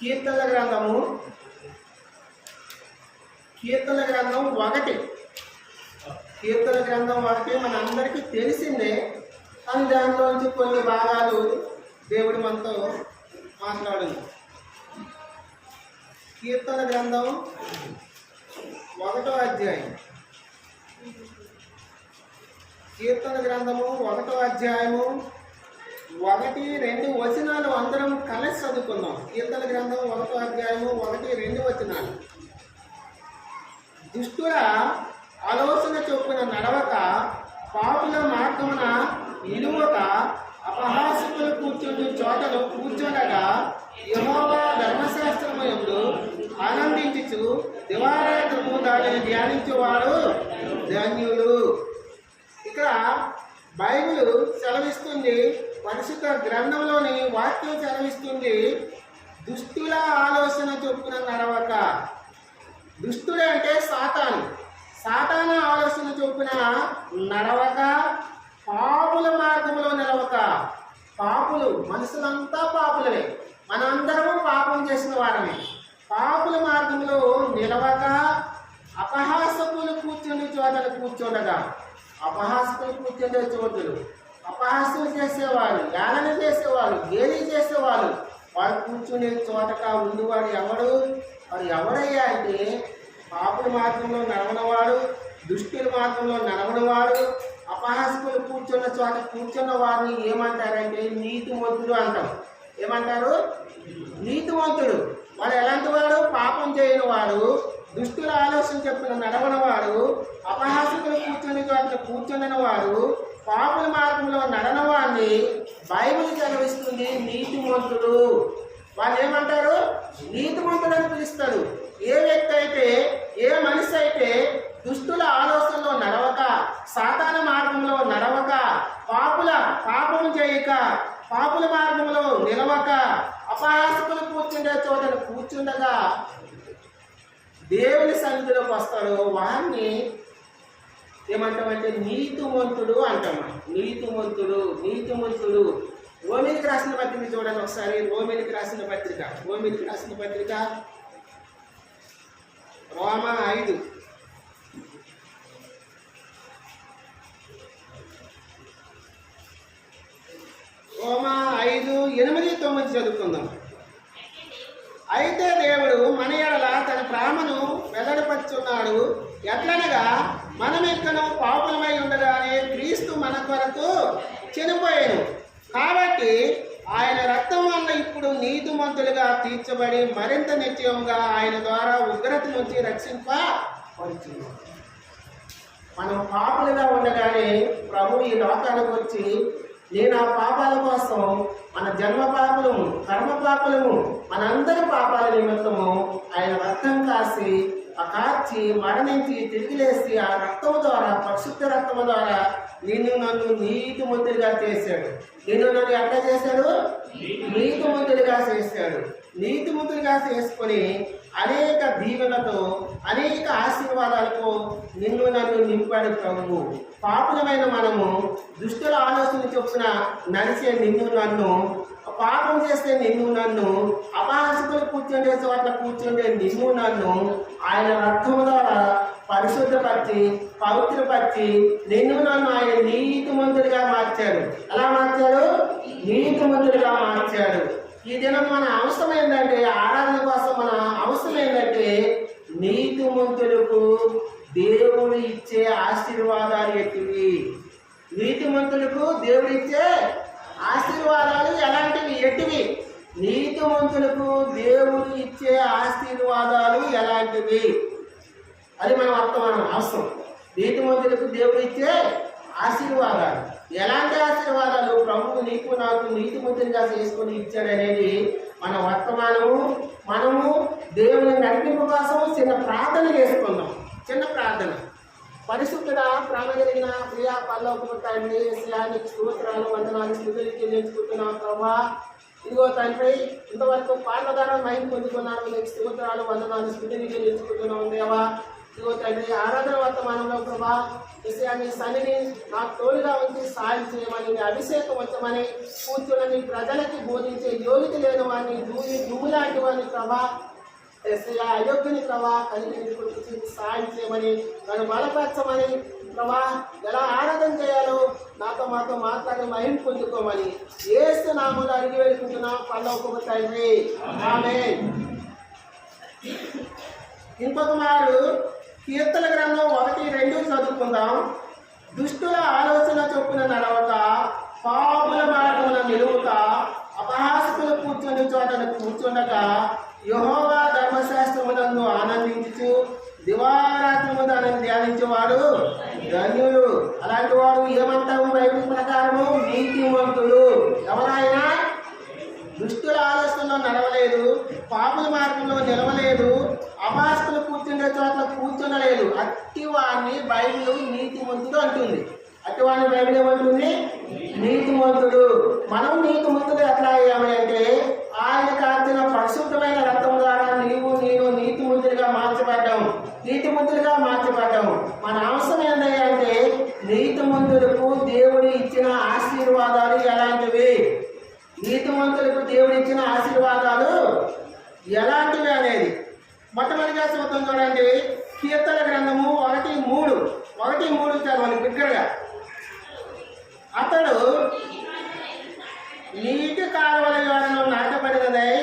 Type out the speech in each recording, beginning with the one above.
కీర్తనల గ్రంథం 1. కీర్తన గ్రంథం 1 మన అందరికీ తెలిసిందే. కానీ దానిలోంచి కొన్ని భాగాలు దేవుడు మనతో మాట్లాడింది. కీర్తన గ్రంథం 1వ అధ్యాయం. కీర్తన గ్రంథము 1వ అధ్యాయము 1, 2 వచనాలు అందరం కలిసి చదువుకుందాం. కీర్తన గ్రంథం 1వ అధ్యాయము 1, 2 వచనాలు. దుష్టుల ఆలోచన చొప్పున నడవక, పాపుల మార్గమున నిలువక, అపహాసకులు కూర్చుని చోటను కూర్చుండగా, యెహోవా ధర్మశాస్త్రముయందు ఆనందించుచు దివారాత్రము దానిని ధ్యానించేవాడు ధన్యులు. ఇక్కడ బైబిల్ సెలవిస్తుంది, పరిశుద్ధ గ్రంథంలోని వాక్యం సెలవిస్తుంది, దుష్టుల ఆలోచన చొప్పున నడవక. దుష్టుడు అంటే సాతాను ఆలోచన చొప్పున నడవక, పాపుల మార్గంలో నిలవక. పాపులు, మనుషులంతా పాపులమే, మనందరము పాపం చేసిన వారమే. పాపుల మార్గంలో నిలవక, అపహాసకులు కూర్చుని చోటలు కూర్చోడగా. అపహాసకులు కూర్చుండే చోటులు, అపహాసం చేసేవాళ్ళు, యాలన చేసేవాళ్ళు, గేలి చేసేవాళ్ళు, వాడు కూర్చునే చోటగా ఉన్నవాడు ఎవడు? వాడు ఎవడయ్యా అంటే పాపుల మార్గంలో నడవనవాడు, దుష్టుల మార్గంలో నడవనవాడు. అపహాసకులు కూర్చున్న చోట కూర్చున్న వారిని ఏమంటారంటే నీతిమంతుడు అంటాం. ఏమంటారు? నీతిమంతుడు. వాడు ఎలాంటి వాడు? పాపం చేయని వాడు, దుష్టుల ఆలోచన చెప్పిన నడవనవాడు, అపహాసకులు కూర్చుని చోట కూర్చున్న వాడు, పాపుల మార్గంలో నడనవాడిని బైబిల్ సెలవిస్తుంది నీతిమంతుడు. వాళ్ళు ఏమంటారు? నీతిమంతుడు అని పిలుస్తాడు. ఏ వ్యక్తి అయితే, ఏ మనిషి అయితే దుష్టుల ఆలోచనలో నడవక, సాతాను మార్గంలో నడవక, పాపం చేయక, పాపుల మార్గంలో నిలవక, అపహాసకులు కూర్చుండే చోటను కూర్చుండగా దేవుని సన్నిధిలోకి వస్తాడు, వారిని ఏమంటామంటే నీతిమంతుడు అంటాం. నీతిమంతుడు. రోమిలికి రాసిన పత్రిక చూడండి ఒకసారి. రోమిలికి రాసిన పత్రిక రోమా 5. రోమా 5, 8, 9 చదువుకుందాం. అయితే దేవుడు మన ఎడల తన ప్రేమను వెల్లడిపరుచున్నాడు. ఎట్లనగా మనమెక్కను పాపులమై ఉండగానే క్రీస్తు మన కొరకు చనిపోయాను. కాబట్టి ఆయన రక్తం వల్ల ఇప్పుడు నీతిమంతులుగా తీర్చబడి మరింత నిత్యంగా ఆయన ద్వారా ఉగ్రత నుంచి రక్షింపబడుతున్నాం. మనం పాపులుగా ఉండగానే ప్రభు ఈ లోకానికి వచ్చి, నేను ఆ పాపాల కోసం, మన జన్మ పాపలము, కర్మ పాపలము, మనందరి పాపాల నిమిత్తము ఆయన రక్తం కార్చి మరణించి తిరిగి లేచి ఆ రక్తము ద్వారా, పరిశుద్ధ రక్తము ద్వారా నన్ను నీతిమంతులుగా చేశాడు. నన్ను ఎట్లా చేశాడు? నీతిమంతులుగా చేశాడు. నీతిమంతులుగా చేసుకొని అనేక దీవెనలతో, అనేక ఆశీర్వాదాలతో నన్ను నింపాడు ప్రభువు. పాపులమైన మనము దుష్టుల ఆలోచన చొప్పున నడిచే నన్ను, పాపం చేస్తే నన్ను, అపహాసకులు కూర్చుండే చోట్ల కూర్చుండే నన్ను ఆయన రక్తము ద్వారా పరిశుద్ధపరిచి, పవిత్రపరిచి నన్ను ఆయన నీతిమంతులుగా మార్చాడు. ఎలా మార్చాడు? నీతిమంతులుగా మార్చాడు. ఈ దినం మన అవసరం ఏంటంటే, ఆరాధన కోసం మన అవసరం ఏంటంటే, నీతిమంతులకు దేవుడు ఇచ్చే ఆశీర్వాదాలు ఎట్టివి? నీతిమంతులకు దేవుడు ఇచ్చే ఆశీర్వాదాలు ఎలాంటివి? ఎట్టివి? నీతిమంతులకు దేవుడు ఇచ్చే ఆశీర్వాదాలు ఎలాంటివి? అది మనం అవసరం. నీతిమంతులకు దేవుడు ఇచ్చే ఆశీర్వాదాలు ఎలాంటి ఆశీర్వాదాలు ప్రభువు నీకు నాకు నీతిమంతులుగా చేసుకొని ఇచ్చాడనేది మన వర్తమానము. మనము దేవుని నడిపింపు కోసం చిన్న ప్రార్థన చేసుకుందాం. చిన్న ప్రార్థన. పరిశుద్ధుడ, ప్రేమ కలిగిన ప్రియా పల్లవకు తండ్రి, నీకు స్తోత్రాలు, వందనాలు, స్తుతులు చెల్లించుకుంటున్నాం ప్రభా. ఇదిగో తండ్రి, ఇంతవరకు పాటల ద్వారా మహిమ పొందుకున్నాను. నీకు స్తోత్రాలు, వందనాలు, స్తుతులు చెల్లించుకుంటున్నాం దేవా. ఇదిగో తండ్రి ఆరాధన వర్తమానంలో ప్రభా విషయాన్ని సన్నిధి నాకు తోడుగా ఉంచి సాయం చేయమని నీ అభిషేకం ఉంచమని కూర్చున్న నీ ప్రజలకి బోధించే యోగ్యత లేని వాడిని నువ్వు లాంటి వాడిని ప్రభా అయోగ్యని ప్రభా కలిగి సాయం చేయమని నన్ను బలపరచమని ప్రభా ఎలా ఆరాధన చేయాలో మాతో మాట్లాడి మహిమ పొందుకోమని యేసు నామములో అడిగి వేడుకుంటున్నాం పరలోకపు తండ్రి ఆమేన్. ఇంకొక మారు కీర్తన గ్రంథం 1-2 చదువుకుందాం. దుష్టుల ఆలోచన చొప్పున నడవక పాపుల మార్గమున నిలువక అపహాసకులు కూర్చుని చోటను కూర్చుండగా యెహోవా ధర్మశాస్త్రమునందు ఆనందించుచు దివారాత్రము దానిని ధ్యానించేవాడు ధన్యులు. అలాంటి వాడు ఏమంటాము బైబిల్ ప్రకారము నీతిమంతులు. ఎవరైనా దుష్టుల ఆలోచనలో నడవలేదు, పాపుల మార్గంలో నిలవలేదు, అపాస్తులు కూర్చుండే చోట్ల కూర్చునలేదు, అట్టివాడిని బైబిల్ నీతిమంతుడు అంటుంది. అట్టివాడిని బైబిల్ ఏమంటుంది? నీతిమంతుడు. మనం నీతిమంతుడు ఎట్లా అయ్యాము అంటే ఆయన కార్చిన పరిశుద్ధమైన రక్తం ద్వారా నేను నీతిమంతుడిగా మార్చబడ్డాము. మన అవసరం ఏంటంటే నీతిమంతులకు దేవుడు ఇచ్చిన ఆశీర్వాదాలు ఎలాంటివి, నీతిమంతులకు దేవుడు ఇచ్చిన ఆశీర్వాదాలు ఎలాంటివి అనేది మొట్టమొదటిగా చూద్దాం. చూడండి, కీర్తన గ్రంథము 1:3 చదవండి బిగ్గరగా. అతడు నీటి కాలువల యోరను నాటబడినదై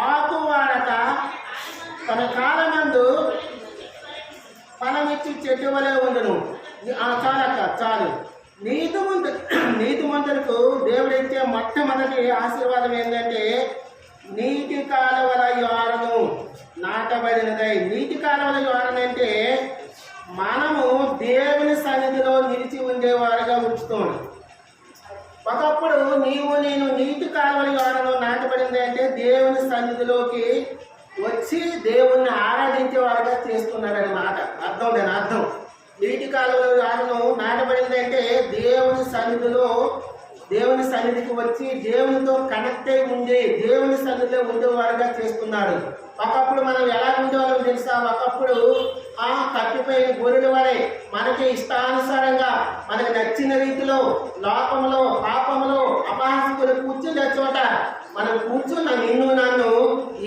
ఆకు వాడక తన కాలమందు ఫలమిచ్చి చెట్టు వలె ఉండును. చాలు. నీతిమంతులకు దేవుడిచ్చే మొట్టమొదటి ఆశీర్వాదం ఏంటంటే నీటి కాలువల యోరను నాటబడినదై. నీటి కాలువల యోరన అంటే మనము దేవుని సన్నిధిలో నిలిచి ఉండేవారుగా ఉంచుతాడు. ఒకప్పుడు నేను నీటి కాలువల యోరను నాటబడింది అంటే దేవుని సన్నిధిలోకి వచ్చి దేవుణ్ణి ఆరాధించేవారుగా చేస్తున్నారన్నమాట. అర్థం. నీటి కాలువల యోరను నాటబడింది అంటే దేవుని సన్నిధికి వచ్చి దేవునితో కనెక్ట్ అయి ఉండి దేవుని సన్నిధిలో ఉండేవారుగా చేస్తున్నాడు. ఒకప్పుడు మనం ఎలా ఉండేవాళ్ళం తెలుసా? ఒకప్పుడు తప్పిపోయిన గొర్రెల వలె మనకి ఇష్టానుసారంగా మనకి నచ్చిన రీతిలో లోకంలో పాపంలో అపహాసకులు కూర్చుండే చోట మనం కూర్చున్న నన్ను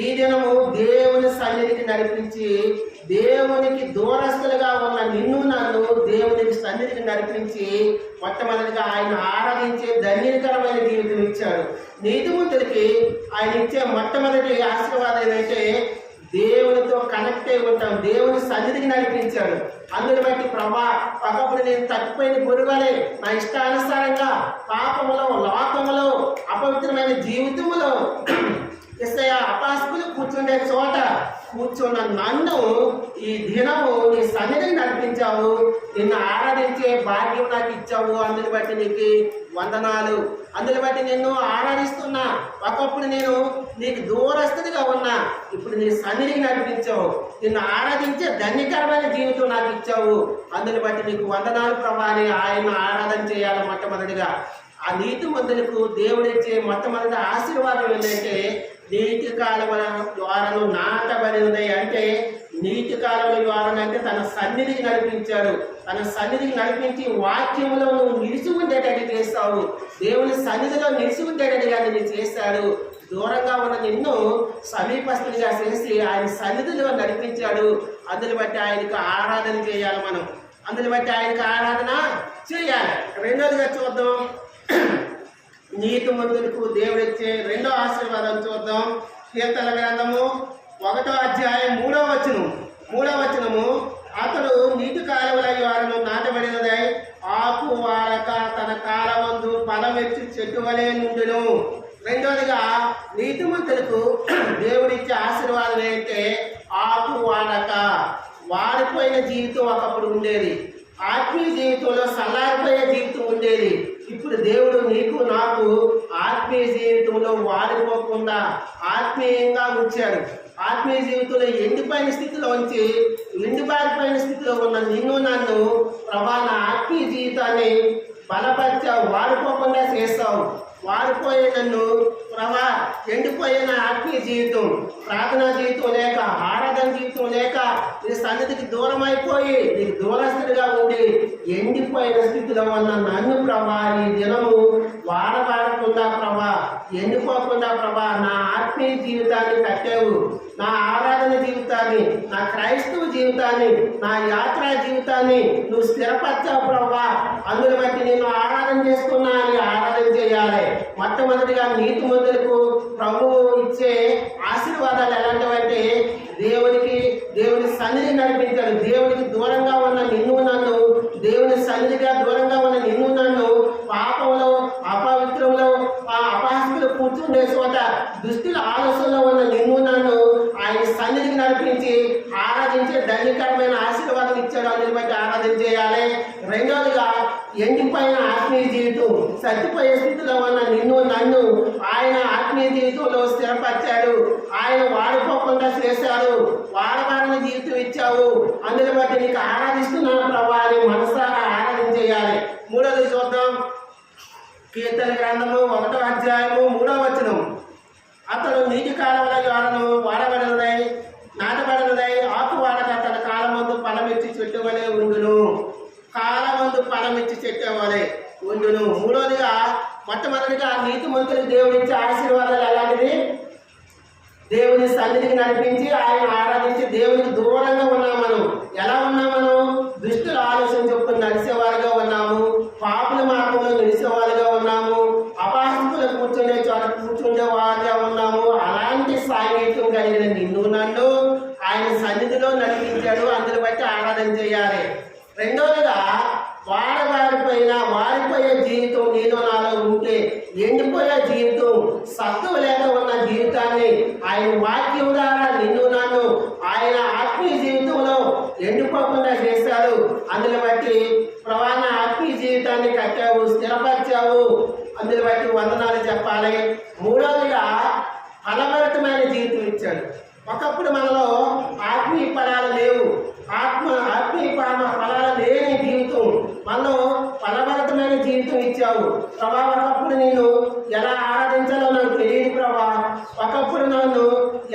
ఈ దినము దేవుని సన్నిధికి నడిపించి దేవునికి దూరస్తులుగా ఉన్న నన్ను దేవునికి సన్నిధికి నడిపించి మొట్టమొదటిగా ఆయన ఆరాధించే ధన్యకరమైన జీవితం ఇచ్చాడు. నీతిమంతులకి ఆయన ఇచ్చే మొట్టమొదటి ఆశీర్వాదం ఏంటంటే దేవునితో కనెక్ట్ అయి ఉంటాం, దేవుని సన్నిధికి నడిపించాడు. అందుని బట్టి ప్రభా ఒకప్పుడు నేను తప్పిపోయిన గురువలే నా ఇష్టానుసారంగా పాపములో లోకములో అపవిత్రమైన జీవితములో అపాస్కులు కూర్చుండే చోట కూర్చున్న నన్ను ఈ దినము నీ సన్నిధిని నడిపించావు, నిన్ను ఆరాధించే భాగ్యం నాకు ఇచ్చావు. అందుని బట్టి నీకు వందనాలు. అందుని బట్టి నిన్ను ఆరాధిస్తున్నా. ఒకప్పుడు నేను నీకు దూరస్తుడిగా ఉన్నా, ఇప్పుడు నీ సన్నిధిని నడిపించావు, నిన్ను ఆరాధించే ధన్యకరమైన జీవితం నాకు ఇచ్చావు. అందుని బట్టి నీకు వందనాలు ప్రభా అని ఆయన ఆరాధన చేయాలి. మొట్టమొదటిగా ఆ నీతిమంతులకు దేవుడిచ్చే మొట్టమొదటి ఆశీర్వాదం ఏంటంటే నీటి కాలువల ద్వారాను నాటబడినది. అంటే నీటి కాలువల ద్వారం అంటే తన సన్నిధికి నడిపించాడు. తన సన్నిధికి నడిపించి వాక్యములో నువ్వు నిలిచి ఉండేటట్టు చేస్తావు. దేవుని సన్నిధిలో నిలిచి ఉండేటట్టుగా నిన్ను చేశాడు. దూరంగా ఉన్న నిన్ను సమీపస్తునిగా చేసి ఆయన సన్నిధిలో నడిపించాడు. అందుని బట్టి ఆయనకు ఆరాధన చేయాలి మనం. అందుని బట్టి ఆయనకు ఆరాధన చేయాలి. రెండోదిగా చూద్దాం, నీతిమంతులకు దేవుడిచ్చే రెండో ఆశీర్వాదం చూద్దాం. కీర్తన గ్రంథము 1:3 అతడు నీటి కాలువల యోరను నాటబడినదై ఆకు వాడక తన కాలమందు ఫలమెచ్చి చెట్టు వలె నుండును. రెండోదిగా నీతిమంతులకు దేవుడిచ్చే ఆశీర్వాదం ఏంటంటే ఆకు వాడక. వాడిపోయిన జీవితం ఒకప్పుడు ఉండేది, ఆత్మీయ జీవితంలో సల్లారిపోయే జీవితం ఉండేది. ఇప్పుడు దేవుడు నీకు నాకు ఆత్మీయ జీవితంలో వాడిపోకుండా ఆత్మీయంగా ఉంచాడు. ఆత్మీయ జీవితంలో ఎండిపోయిన స్థితిలో ఉంచి ఎండిపారిపోయిన స్థితిలో ఉన్న నిన్ను నన్ను ప్రభా నా ఆత్మీయ జీవితాన్ని బలపరిచావు, వాడిపోకుండా చేస్తావు. వాడిపోయే నన్ను ప్రభా, ఎండిపోయే నా ఆత్మీయ జీవితం, ప్రార్థనా జీవితం లేక, ఆరాధన జీవితం లేక, నీ సన్నిధికి దూరం అయిపోయి నీకు దూరస్తుడిగా ఉండి ఎండిపోయిన స్థితిలో ఉన్న నన్ను ప్రభా, ఈ దినము వాడకుండా ప్రభా, ఎండిపోకుండా ప్రభా, నా ఆత్మీయ జీవితాన్ని కట్టావు, నా ఆరాధన జీవితాన్ని, నా క్రైస్తవ జీవితాన్ని, నా యాత్రా జీవితాన్ని నువ్వు స్థిరపరచావు ప్రభా. అందుని బట్టి నేను ఆరాధన చేసుకున్నా అని ఆరాధన చేయాలి. మొట్టమొదటిగా నీతిమంతులకు ప్రభువు ఇచ్చే ఆశీర్వాదాలు ఎలాంటివంటే, దేవుని సన్నిధి నడిపించాడు. దేవునికి దూరంగా ఉన్న నిన్ను నన్ను, దేవుని సన్నిధిగా దూరంగా ఉన్న నిన్ను నన్ను పాపంలో, అపవిత్రంలో, అపహాస్యులు కూర్చుండే చోట, దుష్టుల ఆలోచనలో ఉన్న నిన్ను నన్ను ఆయన సన్నిధికి నడిపించి ఆరాధించే ధన్యకరమైన ఆశీర్వాదం ఇచ్చాడు. అందుని బట్టి ఆరాధన చేయాలి. రెండవదిగా ఎండిపోయిన ఆత్మీయ జీవితం, చచ్చిపోయే స్థితిలో ఉన్న నిన్ను నన్ను ఆయన ఆత్మీయ జీవితంలో స్థిరపరిచాడు. ఆయన వాడిపోకుండా చేశాడు. వాడబారిన జీవితం ఇచ్చావు. అందుని బట్టి నీకు ఆరాధిస్తున్నాను ప్రభా అని మనసారా ఆరాధన చేయాలి. మూడవది చూద్దాం. కీర్తన గ్రంథము 1వ అధ్యాయము 3వ వచనం. అతడు నీటి కాలముల జ్వాలను వాడబడినదై, నాటబడినదై, ఆకు వాడక తన కాలమందు ఫలమిచ్చి చెట్టు వలె ఉండును. కాలమందు ఫలమిచ్చి చెట్టు వలె ఉండును. మూడవదిగా, మొట్టమొదటిగా నీతిమంతులకు దేవుడిచ్చే ఆశీర్వాదాలు ఎలాంటిది? దేవుని సన్నిధికి నడిపించి ఆయన ఆరాధించి దేవునికి దూరంగా ఉన్నాం. మనం ఎలా ఉన్నాం? మనం దుష్టుల ఆలోచన చొప్పున నడిచేవారుగా ఉన్నాము, పాపుల మార్గంలో నిలిచేవారుగా ఉన్నాము, అపహాస్యులు కూర్చుండే చోట కూర్చుండే వారుగా ఉన్నాము. అలాంటి సాంగత్యం కలిగిన నిన్ను నన్ను ఆయన సన్నిధిలో నడిపించాడు. అందుని బట్టి ఆరాధన చేయాలి. రెండవదిగా, వాడిపోయే జీవితం నీలో నాలో ఉంటే, ఎండిపోయే జీవితం, సత్తువ లేక ఉన్న జీవితాన్ని ఆయన వాక్యం ద్వారా నిన్ను నన్ను ఆయన ఆత్మీయ జీవితంలో ఎండిపోకుండా చేశాడు. అందుని బట్టి ప్రవాణ ఆత్మీయ జీవితాన్ని కట్టావు, స్థిరపరిచావు. అందుని బట్టి వందనాలు చెప్పాలి. మూడవదిగా, ఫలభరితమైన జీవితం ఇచ్చాడు. ఒకప్పుడు మనలో ఆత్మీయ ఫలాలు లేవు, ఆత్మీయ ఫలాలు లేని జీవితం, మనలో ఫలభరితమైన జీవితం ఇచ్చావు ప్రభా. ఒకప్పుడు నేను ఎలా ఆరాధించాలో నాకు తెలియదు ప్రభా. ఒకప్పుడు నన్ను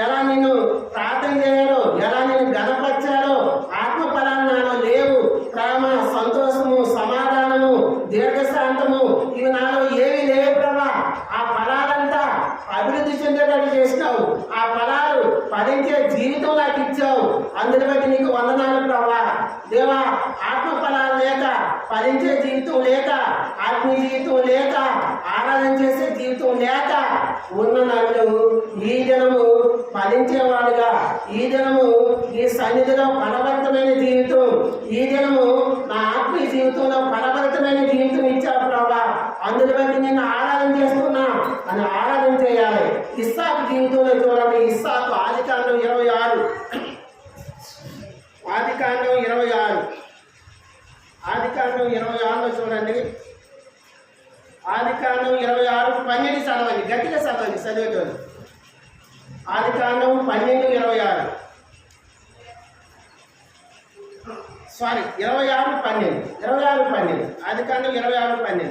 ఎలా నేను ప్రార్థన చేయాలో, ఎలా నేను గణపరచాలో ఆత్మ ఫలాలు నాలో లేవు. ప్రేమ, సంతోషము, సమాధానము, దీర్ఘశాంతము ఇవి నాలో ఏవి లేవు ప్రభా. ఆ ఫలాలంతా అభివృద్ధి చెందేటట్టు చేసినావు. ఆ ఫలాలు ఫలించే జీవితం నాకు ఇచ్చావు. అందుని బట్టి నీకు వందనాలు ప్రభా. దేవా, ఆత్మ ఫలాలు లేక, ఫలించే జీవితం లేక, ఆత్మీయ జీవితం లేక, ఆరాధన చేసే జీవితం లేక ఉన్న నన్ను ఈ దినము ఫలించేవాడుగా, ఈ దినము ఈ సన్నిధిలో ఫలభరితమైన జీవితం, ఈ దినము నా ఆత్మీయ జీవితంలో ఫలభరితమైన జీవితం ఇచ్చావు ప్రభా. అందుని బట్టి నేను ఆరాధన చేస్తున్నా అని ఆరాధన చేయాలి. ఇస్సాకు జీవితంలో చూడండి. ఇస్సాకు ఆదికాండం 26, ఆదికాండం 26లో చూడండి. ఆదికాండం 26:12 చదవండి, గట్టిగా చదవండి చదివేటోళ్ళు. ఆదికాండం 12:26, సారీ 26:12, ఆదికాండం 26:12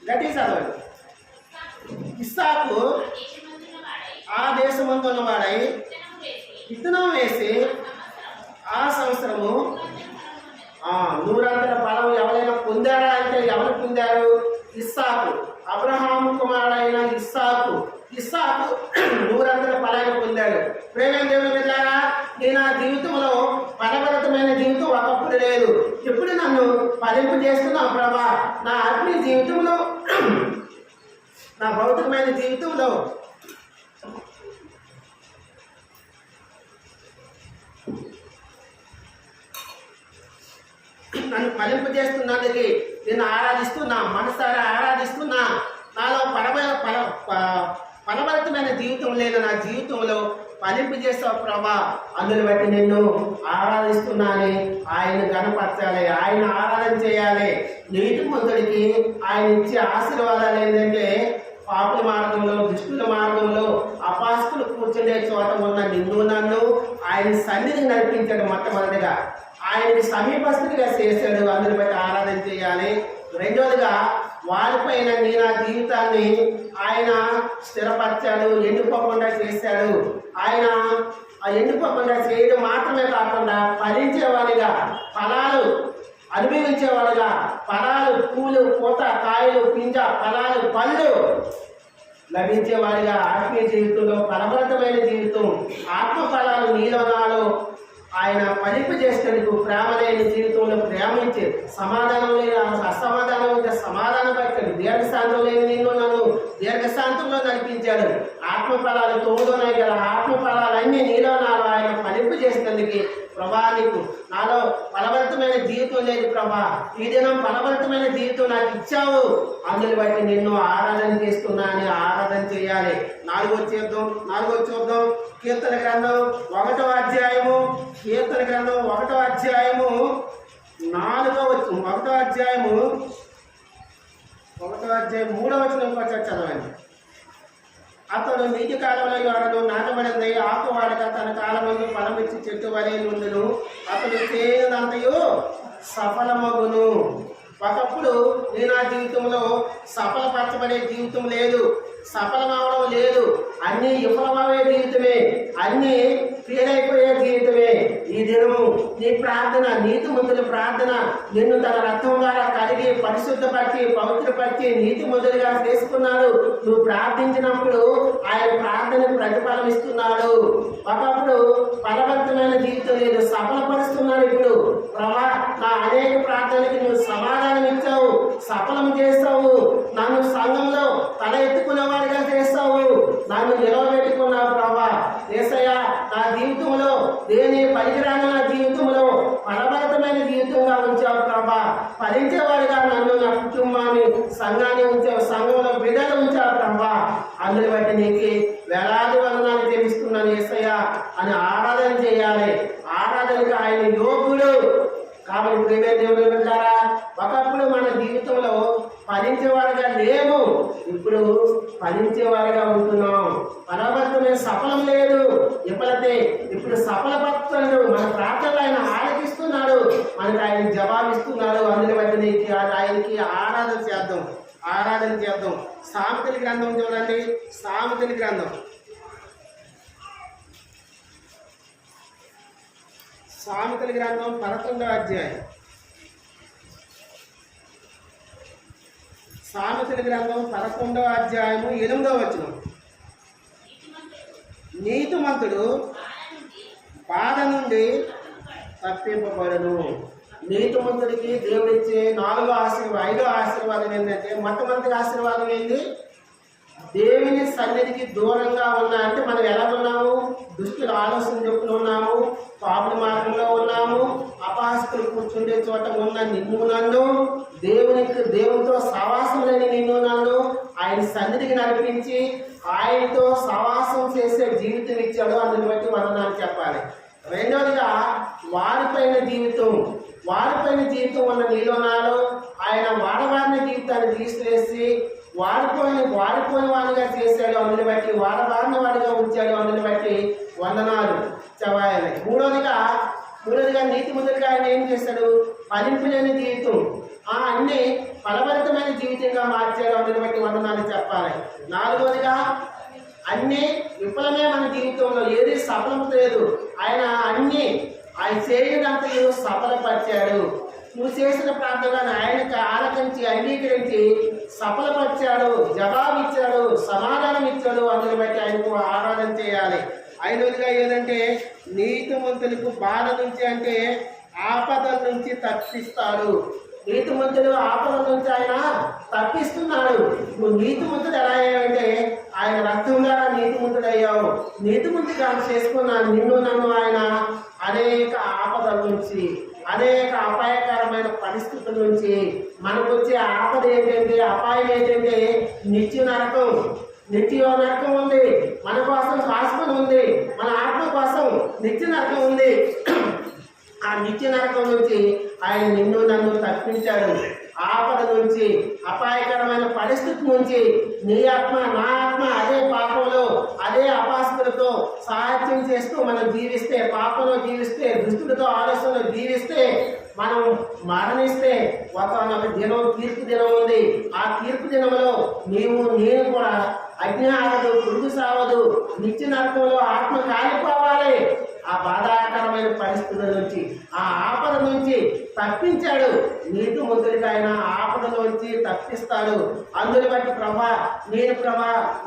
గట్టిగా చదవండి. ఇస్సాకు ఆ దేశమందు ఉన్నవాడై విత్తనం వేసి ఆ సంవత్సరము 100 ఫలం ఎవరైనా పొందారా అంటే ఎవరు పొందారు? ఇస్సాకు. అబ్రహాము కుమారుడైన ఇస్సాకు 100 ఫలాన్ని పొందాడు. ప్రేమ దేవుని బిడ్డలారా, నేను ఆ జీవితంలో ఫలభరితమైన జీవితం ఒకప్పుడు లేదు. ఇప్పుడు నన్ను ఫలింపు చేస్తున్నావు ప్రభా. నా ఆత్మీయ జీవితంలో, నా భౌతికమైన జీవితంలో నన్ను ఫలింపు చేస్తున్నందుకు నేను ఆరాధిస్తున్నా, మనసారా ఆరాధిస్తున్నా. నాలో ఫలభరితమైన జీవితం లేదు. నా జీవితంలో ఫలింపు చేస్తావు ప్రభా. అందుని బట్టి నిన్ను ఆరాధిస్తున్నాను. ఆయన గణపరచాలి, ఆయన ఆరాధన చేయాలి. నీతిమంతుడికి ఆయన ఇచ్చే ఆశీర్వాదాలు ఏంటంటే, పాపుల మార్గంలో, దుష్టుల మార్గంలో, అపాస్తులు కూర్చునే చోట ఉన్న నిన్ను నన్ను ఆయన సన్నిధిని నడిపించాడు. మొట్టమొదటిగా ఆయనకి సమీపస్తుడిగా చేశాడు. అందుని బట్టి ఆరాధన చేయాలి. రెండవదిగా వారిపైన నీ నా జీవితాన్ని ఆయన స్థిరపరిచాడు, ఎండిపోకుండా చేశాడు. ఆయన ఆ ఎండిపోకుండా చేయడం మాత్రమే కాకుండా ఫలించేవాడిగా, ఫలాలు అనుభవించేవాడుగా, ఫలాలు పూలు పూత కాయలు పింజ ఫలాలు పళ్ళు లభించేవాడిగా, ఆత్మీయ జీవితంలో ఫలభరితమైన జీవితం, ఆత్మ ఫలాలు నీలో నాలో ఆయన ఫలింపు చేసేందుకు ప్రేమ లేని జీవితంలో ప్రేమించి, సమాధానం లేని అసమాధానం ఉంటే సమాధానం పట్టాడు, దీర్ఘశాంతం లేని నిన్ను నన్ను దీర్ఘశాంతంలో నడిపించాడు. ఆత్మ ఫలాలు తోడున్నాయి కదా, ఆత్మ ఫలాలన్నీ నీలో నాలో ఆయన ఫలింపు చేసేందుకు ప్రభా నీకు నాలో ఫలభరితమైన జీవితం లేదు ప్రభా, ఈ దినం ఫలభరితమైన జీవితం నాకు ఇచ్చావు, అందుని బట్టి నిన్ను ఆరాధన చేస్తున్నా అని ఆరాధన చేయాలి. నాలుగో చూద్దాం కీర్తన గ్రంథం 1వ అధ్యాయము, కీర్తన గ్రంథం 1వ అధ్యాయము 4వ వచనం, 1వ అధ్యాయము 3వ వచనం వచ్చి చదవండి. అతడు నీటి కాలంలో ఎవరను నాటబడింది, ఆకువాడక తన కాలమందు ఫలమిచ్చి చెట్టు వలె నుండును, అతడు చేయనంతయు సఫలమగును. ఒకప్పుడు నీ నా జీవితంలో సఫలపరచబడే జీవితం లేదు, సఫలమవడం లేదు, అన్నీ విఫలమయ్యే జీవితమే, అన్నీ ఫెయిల్ అయిపోయే జీవితమే. ఈ దినము నీ ప్రార్థన, నీతిమంతుల ప్రార్థన నిన్ను తన రక్తం ద్వారా కడిగి పరిశుద్ధపరిచి పవిత్రపరిచి నీతిమంతులుగా చేసుకున్నాడు. నువ్వు ప్రార్థించినప్పుడు ఆయన ప్రార్థనకు ప్రతిఫలం ఇస్తున్నాడు. ఒకప్పుడు ఫలవంతమైన జీవితం లేదు, సఫలపరుస్తున్నాడు. ఇప్పుడు ప్రభా నా అనేక ప్రార్థనలకి నువ్వు సమాధానం ఇచ్చావు, సఫలం చేస్తావు, నన్ను సంఘంలో తల ఎత్తుకునేవాడిగా చేస్తావు, నన్ను నిలవబెట్టుకున్నావు ప్రభా. యేసయ్య నా జీవితంలో దేని పనికిరాని నా జీవితంలో ఫలభరితమైన జీవితంగా ఉంచావు ప్రభా. ఫలించేవాడిగా నన్ను, నా కుటుంబాన్ని, సంఘాన్ని ఉంచావు, సంఘంలో బిడ్డలు ఉంచావు ప్రభా. అందుని బట్టి నీకు వేలాది వందనాలు చెల్లిస్తున్నాను యేసయ్య అని ఆరాధన చేయాలి. ఆరాధనకు ఆయన యోగుడు కాబట్టి ప్రియమైన దేవుడు వింటారా, ఒకప్పుడు మన జీవితంలో ఫలించేవాడిగా లేము, ఇప్పుడు ఫలించేవాడిగా ఉంటున్నాం. ఫలభరితమైన సఫలం లేదు, విఫలతే. ఇప్పుడు సఫలపరుస్తున్నాడు, మన ప్రార్థనలు ఆయన ఆలకిస్తున్నాడు, మనకు ఆయన జవాబిస్తున్నాడు. అందుని బట్టి నీకు ఆయనకి ఆరాధన చేద్దాం. సామెతల గ్రంథం చూడండి, సామెతల గ్రంథం 11వ అధ్యాయం. సామెతల గ్రంథం 11వ అధ్యాయము 8వ వచనం. నీతిమంతుడు బాధ నుండి తప్పింపబడును. నీతిమంతుడికి దేవుడిచ్చే 5వ ఆశీర్వాదం ఏంటంటే, మొట్టమొదటి ఆశీర్వాదం ఏంటి? దేవుని సన్నిధికి దూరంగా ఉన్నా అంటే మనం ఎలా ఉన్నాము? దుష్టుల ఆలోచన చెప్పులు ఉన్నాము, పాపుల మార్గంలో ఉన్నాము, అపహాస్యులు కూర్చుండే చోట ఉన్న నిన్ను నన్ను, దేవునితో సహవాసం లేని నిన్ను నన్ను ఆయన సన్నిధికి నడిపించి ఆయనతో సహవాసం చేసే జీవితం ఇచ్చాడు. అందుని బట్టి వందనాలు చెప్పాలి. రెండవదిగా వారిపైన జీవితం ఉన్న నీలో నాలో ఆయన వాడవారిన జీవితాన్ని తీసివేసి వాడిపోయిన వాడిగా చేశాడు. అందుని బట్టి వాడబారిన వాడిగా ఉంచాడు. అందుని బట్టి వందనాలు చెప్పాలి. మూడవదిగా నీతిమంతుడిగా ఆయన ఏం చేశాడు? ఫలింపులేని జీవితం అన్ని ఫలభరితమైన జీవితంగా మార్చాడు. అందుని బట్టి వందనాలు చెప్పాలి. నాలుగవదిగా అన్నీ విఫలమే మన జీవితంలో, ఏది సఫలం లేదు. ఆయన చేయడంతా సఫలపరిచాడు. నువ్వు చేసిన ప్రార్థనలను ఆయనకు ఆలకించి అంగీకరించి సఫలపరిచాడు, జవాబిచ్చాడు, సమాధానం ఇచ్చాడు. అందుని బట్టి ఆయనకు ఆరాధన చేయాలి. ఐదవదిగా ఏంటంటే, నీతిమంతులకు బాధ నుంచి అంటే ఆపదల నుంచి తప్పిస్తాడు. నీతిమంతులు ఆపదల నుంచి ఆయన తప్పిస్తున్నాడు. నువ్వు నీతిమంతుడు ఎలా అయ్యావంటే ఆయన రక్తం ద్వారా నీతిమంతుడు అయ్యావు. నీతిమంతుగా చేసుకున్న నిన్ను నన్ను ఆయన అనేక ఆపదల నుంచి, అనేక అపాయకరమైన పరిస్థితుల నుంచి, మనకు వచ్చే ఆపద ఏంటంటే, అపాయం ఏంటంటే నిత్య నరకం ఉంది. మన కోసం కాసుకొని ఉంది, మన ఆత్మ కోసం నిత్య నరకం ఉంది. ఆ నిత్య నరకం నుంచి ఆయన నిన్ను నన్ను తప్పించాడు. ఆపద నుంచి, అపాయకరమైన పరిస్థితి నుంచి నీ ఆత్మ నా ఆత్మ అదే పాపంలో అదే అపాసకులతో సాహిత్యం చేస్తూ మనం జీవిస్తే, పాపంలో జీవిస్తే, దుష్టులతో ఆలోచనలో జీవిస్తే, మనం మరణిస్తే ఒక దినం తీర్పు దినం ఉంది. ఆ తీర్పు దినంలో నేను కూడా అగ్ని ఆగదు, పురుగు సావదు, నిత్య నరకంలో ఆత్మ కాలిపోవాలి. ఆ బాధాకరమైన పరిస్థితుల నుంచి, ఆ ఆపద నుంచి తప్పించాడు. నీతి మంతుడికి ఆయన ఆపదలోంచి తప్పిస్తాడు. అందుని బట్టి ప్రభా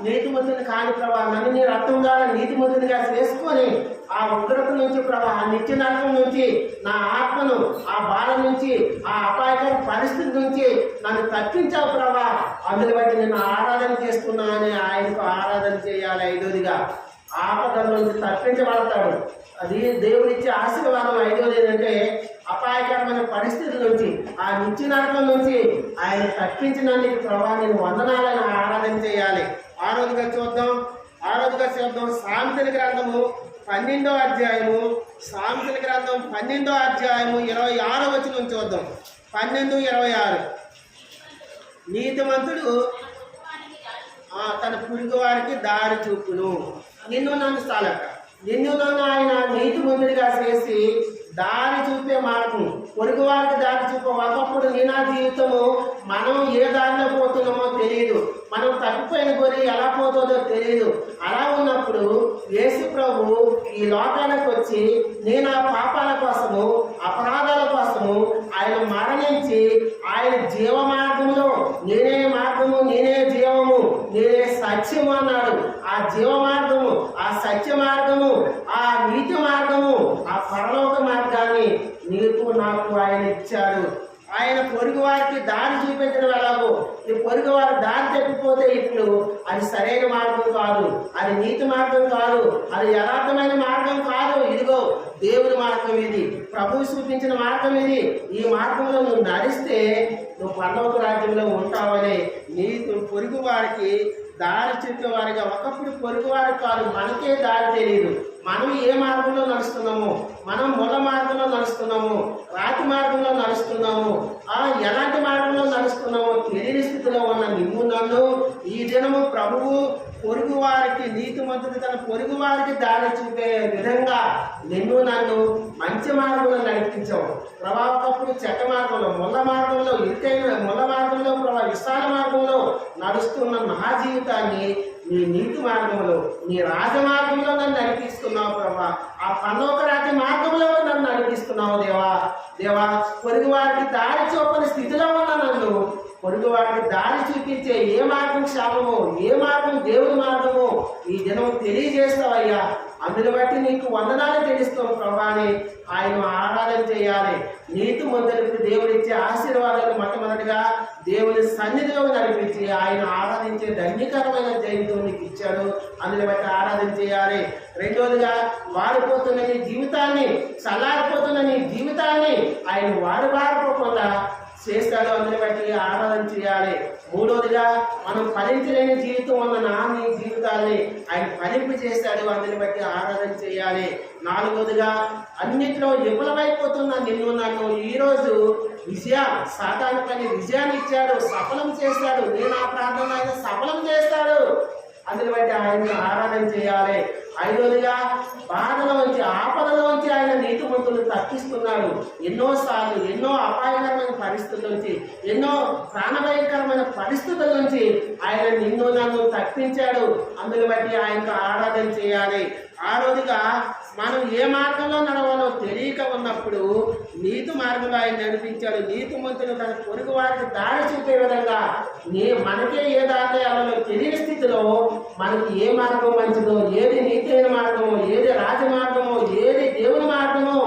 నీతి మంతుని కాని ప్రభా నన్ను నీ రక్తం ద్వారా నీతి మంతుడిగా చేసుకొని ఆ ఉగ్రత నుంచి ప్రభా, ఆ నిత్య నరకం నుంచి నా ఆత్మను, ఆ బాధ నుంచి, ఆ అపాయకర పరిస్థితి నుంచి నన్ను తప్పించావు ప్రభా. అందుని బట్టి నేను ఆరాధన చేస్తున్నా అని ఆయనకు ఆరాధన చేయాలి. ఐదోదిగా ఆపద నుంచి తప్పించబడతాడు. అది దేవుడిచ్చే ఆశీర్వాదం. ఐదోది ఏంటంటే అపాయకరమైన పరిస్థితుల నుంచి, ఆ నిత్య నరకం నుంచి ఆయన తప్పించినందుకు ప్రభా నేను వందనాలను ఆరాధన చేయాలి. ఆరోగ్యంగా చూద్దాం సామెతల గ్రంథము 12వ అధ్యాయము, సామెతల గ్రంథం 12వ అధ్యాయము 26వ వచనం చూద్దాం. 12:26 నీతిమంతుడు తన పొరుగు వారికి దారి చూపును. నిన్ను నన్ను ఆయన నీతిమంతుడిగా చేసి దారి చూపే మార్గం, పొరుగు వారికి దారి చూపే. ఒకప్పుడు నా జీవితము మనం ఏ దారిలో పోతున్నామో తెలియదు, మనం తప్పిపోయిన గొర్రె ఎలా పోతుందో తెలియదు. అలా ఉన్నప్పుడు యేసు ప్రభు ఈ లోకానికి వచ్చి నేను ఆ పాపాల కోసము, అపరాధాల కోసము ఆయన మరణించి ఆయన జీవ మార్గంలో నేనే మార్గము, నేనే జీవము, నేనే సత్యము అన్నాడు. ఆ జీవ మార్గము, ఆ సత్య మార్గము, ఆ నీతి మార్గము, ఆ పరలోక మార్గాన్ని నీకు నాకు ఆయన ఇచ్చాడు. ఆయన పొరుగు వారికి దారి చూపించడం ఎలాగో, ఈ పొరుగు వారు దారి తప్పిపోతే ఇప్పుడు అది సరైన మార్గం కాదు, అది నీతి మార్గం కాదు, అది యథార్థమైన మార్గం కాదు. ఇదిగో దేవుని మార్గం ఇది, ప్రభువు చూపించిన మార్గం ఇది. ఈ మార్గంలో నువ్వు నడిస్తే నువ్వు పరలోక రాజ్యంలో ఉంటావని నీకు పొరుగు వారికి దారి చూపేవారిగా. ఒకప్పుడు పొరుగు వారికి కాదు, మనకే దారి తెలియదు. మనం ఏ మార్గంలో నడుస్తున్నాము, మనం మూల మార్గంలో నడుస్తున్నాము, రాతి మార్గంలో నడుస్తున్నాము, ఎలాంటి మార్గంలో నడుస్తున్నామో తెలియని స్థితిలో ఉన్న నిన్ను నన్ను ఈ దినము ప్రభువు పొరుగు వారికి, నీతిమంతుడు తన పొరుగు వారికి దారి చూపే విధంగా నిన్ను నన్ను మంచి మార్గంలో నడిపించావు ప్రభా. ఒకప్పుడు చెట్ట మార్గంలో, ముళ్ళ మార్గంలో, ఇరుకైన ముళ్ళ మార్గంలో ప్రభా, విశాల మార్గంలో నడుస్తున్న నా జీవితాన్ని నీ నీతి మార్గంలో, నీ రాజమార్గంలో నన్ను నడిపిస్తున్నావు ప్రభా. ఆ పరలోక రాజ్య మార్గంలో నన్ను నడిపిస్తున్నావు దేవా. పొరుగు వారికి దారి చూపని స్థితిలో ఉన్న నన్ను పొరుగు వారికి దారి చూపించే ఏ మార్గం శాపమో, ఏ మార్గం దేవుని మార్గమో ఈ దినం తెలియజేస్తావయ్యా. అందుని బట్టి నీకు వందనాలు తెలుస్తాం ప్రభా అని ఆయన ఆరాధన చేయాలి. నీతి మంతులకు దేవుడిచ్చే ఆశీర్వాదాలు మొట్టమొదటిగా దేవుని సన్నిధిలో నడిపించి ఆయన ఆరాధించే ధన్యకరమైన జయంతో నీకు ఇచ్చాడు. అందుని బట్టి ఆరాధన చేయాలి. రెండోదిగా వాడిపోతున్న నీ జీవితాన్ని, చల్లారిపోతున్న నీ జీవితాన్ని ఆయన వాడిపోకుండా చేస్తాడు. అందుని బట్టి ఆరాధన చేయాలి. మూడోదిగా మనం ఫలించలేని జీవితం ఉన్న నీ జీవితాన్ని ఆయన ఫలింపు చేస్తాడు. అందుని బట్టి ఆరాధన చేయాలి. నాలుగోదిగా అన్నిట్లో విఫలమైపోతున్న నిన్ను నన్ను ఈరోజు సాతాను పని విజయాన్ని ఇచ్చాడు, సఫలం చేస్తాడు. నేను ఆ ప్రార్థన ఆయన సఫలం చేస్తాడు. అందుని బట్టి ఆయన ఆరాధన చేయాలి. ఐదోదిగా బాధలోంచి, ఆపదలోంచి ఆయన నీతిమంతులు తప్పిస్తున్నాడు. ఎన్నోసార్లు ఎన్నో అపాయకరమైన పరిస్థితుల నుంచి, ఎన్నో ప్రాణభయంకరమైన పరిస్థితుల నుంచి ఆయన నిన్ను నన్ను తప్పించాడు. అందుని బట్టి ఆయనకు ఆరాధన చేయాలి. ఆరోదిగా మనం ఏ మార్గంలో నడవాలో తెలియక ఉన్నప్పుడు నీతి మార్గంలో ఆయన నడిపించాడు. నీతిమంతులు తన పొరుగు వారికి దారి చూపే విధంగా మనకే ఏ దారి అలా తెలియని స్థితిలో మనకి ఏ మార్గం మంచిదో, ఏది నీతైన మార్గమో, ఏది రాజమార్గమో, ఏది దేవుని మార్గమో,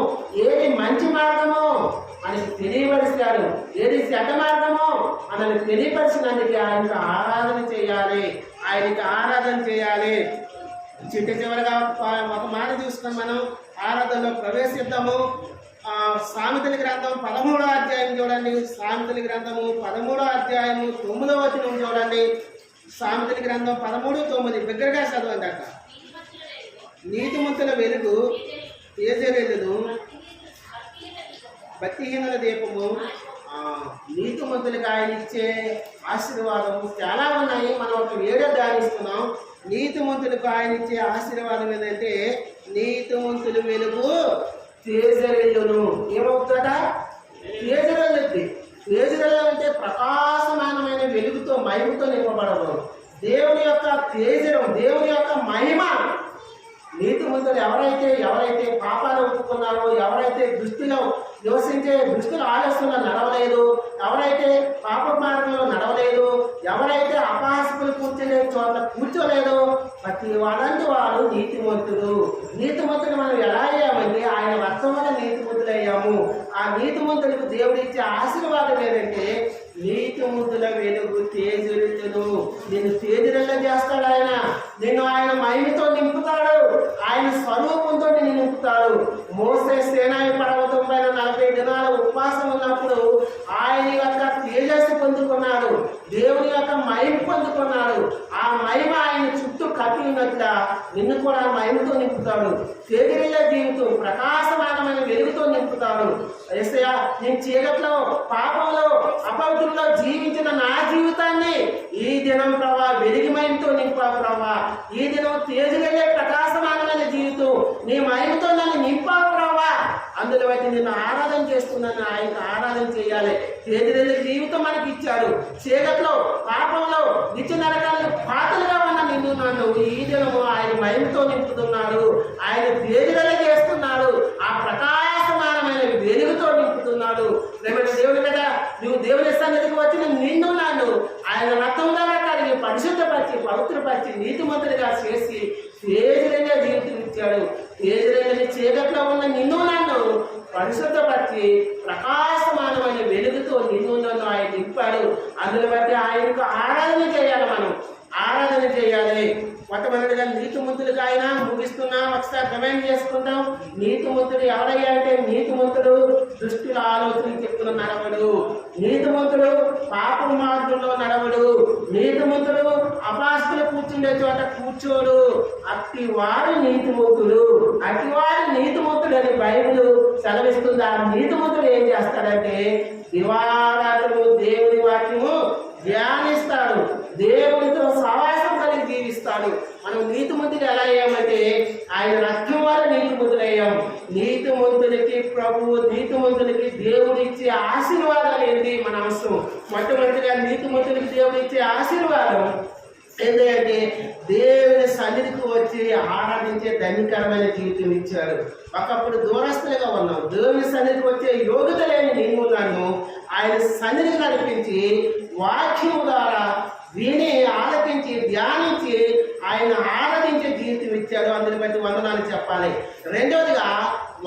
ఏది మంచి మార్గమో మనకి తెలియపరిచాడు. ఏది చెడ్డ మార్గమో మనల్ని తెలియపరిచినందుకు ఆయనకు ఆరాధన చేయాలి. ఆయనకి ఆరాధన చేయాలి. చివరిగా ఒక మాట చూసుకొని మనం ఆరాధనలో ప్రవేశిద్దాము. సామెతల గ్రంథం 13వ అధ్యాయం చూడండి. సామెతల గ్రంథము 13వ అధ్యాయము 9వ వచనం చూడండి. సామెతల గ్రంథం 13:9 బిగ్గరగా చదవండి. అక్క నీతిమంతుల వెలుగు తేజరెల్లును, భక్తిహీనుల దీపము, నీతిమంతులకు ఆయన ఇచ్చే ఆశీర్వాదం చాలా ఉన్నాయి. మనం ఒక వీడియో ధ్యానిస్తున్నాం. నీతిమంతులకు ఆయన ఇచ్చే ఆశీర్వాదం ఏంటంటే, నీతిమంతులు వెలుగు తేజరిల్లును. ఏమవుతుందట? తేజరెల్లుద్ది. తేజరెల్లు అంటే ప్రకాశమానమైన వెలుగుతో మహిమతో నింపబడదు. దేవుని యొక్క తేజరం, దేవుని యొక్క మహిమ. నీతిమంతులు ఎవరైతే పాపాలు ఒప్పుకున్నారో, ఎవరైతే దృష్టిలో నివసించే దుష్టుల ఆలస్యంలో నడవలేదు, ఎవరైతే పాప మార్గంలో నడవలేదు, ఎవరైతే అపహాసకులు కూర్చునే చోట్ల కూర్చోలేదు, ప్రతి వాళ్ళంటి వారు నీతిమంతుడు. నీతిమంతుడు మనం ఎలా అయ్యామంటే ఆయన రక్తం వల్ల నీతిమంతులు అయ్యాము. ఆ నీతిమంతులకు దేవుడు ఇచ్చే ఆశీర్వాదం ఏంటంటే, నీతిమంతుల వెలుగు తేజరిల్లును. నిన్ను తేజరిల్ల చేస్తాడు ఆయన. నిన్ను ఆయన మహిమతో నింపుతాడు. ఆయన స్వరూపంతో నిన్ను నింపుతాడు. మోసే సేనాయి పర్వతం పైన 40 దినాలు ఉపవాసం ఉన్నప్పుడు ఆయన యొక్క తేజస్సు పొందుకున్నాడు, దేవుని యొక్క మహిమ పొందుకున్నాడు. ఆ మహిమ ఆయన చుట్టూ కప్పి ఉన్నట్లా నిన్ను కూడా మహిమతో నింపుతాడు. తేజరిల్ల జీవితం ప్రకాశమానమైన వెలుగుతో నింపుతాడు. యేసయ్యా, నేను చీకట్లో, పాపంలో, అపవిత్రంలో జీవించిన నా జీవితాన్ని ఈ దినం ప్రభా వెలిగి మహిమతో నింపా ప్రభా. ఈ దినం తేజరిల్లే ప్రకాశమానమైన జీవితం నీ మహిమతో నన్ను నింపా ప్రభా. అందులో బట్టి నిన్ను ఆరాధన చేస్తున్నాను. ఆయనకు ఆరాధన చేయాలి. తేజరిల్లే జీవితం మనకి ఇచ్చాడు. చీకట్లో, పాపంలో, నిత్య నరకాలకు పాతలుగా ఉన్న నిన్ను నన్ను ఈ దినము ఆయన మహిమతో నింపుతున్నాడు. ఆయన తేజరిల్ల చేస్తున్నాడు. ఆ ప్రకాశమానమైన వెలుగుతో నింపుతున్నాడు. దేవుని కదా, నువ్వు దేవుని సన్నిధికి వచ్చిన నిన్ను నన్ను ఆయన రక్తంగా కడిగి పరిశుద్ధపరిచి పవిత్రపరిచి నీతిమంతుడిగా చేసి తేజరిల్ల జీవితం ఇచ్చాడు. తేజరిల్లని చీకట్లో ఉన్న నిన్ను నన్ను పరిశుద్ధపరిచి ప్రకాశమానమైన వెలుగుతో నిన్ను నన్ను ఆయన నింపాడు. అందులో బట్టి ఆయనకు ఆరాధన చేయాలి. మనం ఆరాధన చేయాలి. మొట్టమొదటిగా నీతిమంతుడికి ఆయన ముగిస్తున్నాం. ఒకసారి కమెంట్ చేసుకుంటాం. నీతిమంతుడు ఎవరయ్యా అంటే, నీతిమంతుడు దుష్టుల ఆలోచన చెప్పున నడవడు, నీతిమంతుడు పాప మార్గంలో నడవడు, నీతిమంతుడు అపాస్తులు కూర్చుండే చోట కూర్చోడు. అట్టివాడు నీతిమంతుడు, అట్టివాడు నీతిమంతుడు అని బైబిల్ సెలవిస్తుంది. ఆ నీతిమంతుడు ఏం చేస్తాడంటే, దివారాత్రులు దేవుని వాక్యము ధ్యానిస్తాడు, దేవునితో సహవాసం కలిగి జీవిస్తాడు. మనం నీతిమంతులు ఎలా అయ్యామంటే, ఆయన రక్తం వల్ల నీతిమంతులు అయ్యాం. నీతిమంతులకి ప్రభువు, నీతిమంతులకి దేవుడు ఇచ్చే ఆశీర్వాదాలు ఏంటి మన అవసరం? మొట్టమొదటిగా నీతిమంతులకి దేవుడు ఇచ్చే ఆశీర్వాదం ఏంటంటే, దేవుని సన్నిధికి వచ్చి ఆరాధించే ధన్యకరమైన జీవితం ఇచ్చాడు. ఒకప్పుడు దూరస్తులుగా ఉన్నాం. దేవుని సన్నిధికి వచ్చే యోగ్యత లేని నేను నన్ను ఆయన సన్నిధికి నడిపించి వాక్యం ద్వారా విని ఆలకించి ధ్యానించి ఆయన ఆరాధించే జీవితం ఇచ్చాడు. అందుని బట్టి వందనాలు చెప్పాలి. రెండవదిగా,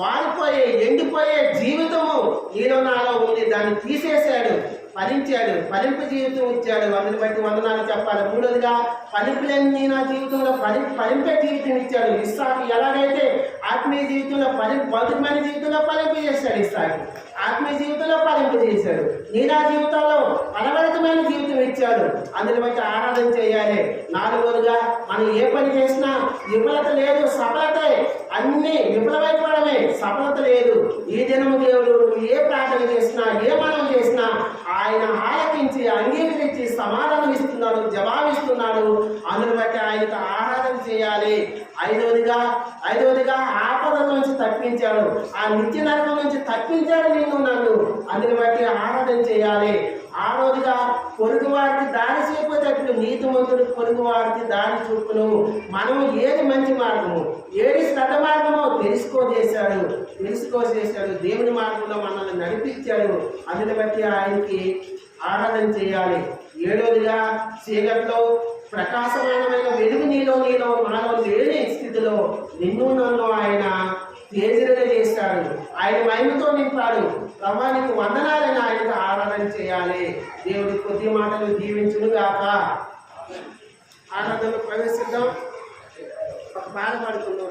వాడిపోయే ఎండిపోయే జీవితము నీలో నాలో ఉంది, దాన్ని తీసేశాడు, ఫలించాడు, ఫలింపు జీవితం ఇచ్చాడు. అందుని బట్టి వందనాలు చెప్పాలి. మూడోదిగా, ఫలింపులన్నీ నా జీవితంలో ఫలింపే జీవితం ఇచ్చాడు. ఇస్సాకు ఎలాగైతే ఆత్మీయ జీవితంలో భౌతికమైన జీవితంలో ఫలింపు చేశాడు, ఇస్సాకు ఆత్మీయ జీవితంలో ఫలింపు చేశాడు. నీ నా జీవితంలో ఫలభరితమైన జీవితం ఇచ్చాడు. అందుని బట్టి ఆరాధన చేయాలి. నాలుగోదిగా, మనం ఏ పని చేసినా విఫలత లేదు, సఫలతే. అన్ని విఫలమైపోవడమే, సఫలత లేదు. ఈ దినము దేవుడు నువ్వు ఏ ప్రార్థన చేసినా, ఏ మనం చేసినా ఆయన ఆలకించి అంగీకరించి సమాధానం ఇస్తున్నాడు, జవాబిస్తున్నాడు. అందుని బట్టి ఆయనకు ఆరాధన చేయాలి. ఐదవదిగా ఆపద నుంచి తప్పించాడు, ఆ నిత్య నరకం నుంచి తప్పించాడు నిన్ను నన్ను. అందుని బట్టి ఆరాధన చేయాలి. ఆరోదిగా, పొరుగు వారికి దారి చేయకపోతే నీతిమంతుడు పొరుగు వారికి దారి చూపును. మనం ఏది మంచి మార్గము, ఏది శ్రద్ధ మార్గమో తెలుసుకోజేశాడు. దేవుని మార్గంలో మనల్ని నడిపించాడు. అందుని బట్టి ఆయనకి ఆరాధన చేయాలి. ఏడవదిగా, చీకట్లో ప్రకాశమానమైన వెలుగు నీలో మనలో లేని స్థితిలో నిన్ను నన్ను ఆయన తేజరిల్ల చేశాడు. ఆయన మహిమతో నింపాడు. ప్రభానికి వందనాలని ఆయనకు ఆరాధన చేయాలి. దేవుడి కొద్ది మాటలు దీవించును గాక. ఆరాధనలో ప్రవేశిద్దాం. ఒక పాట పాడుకుందాం.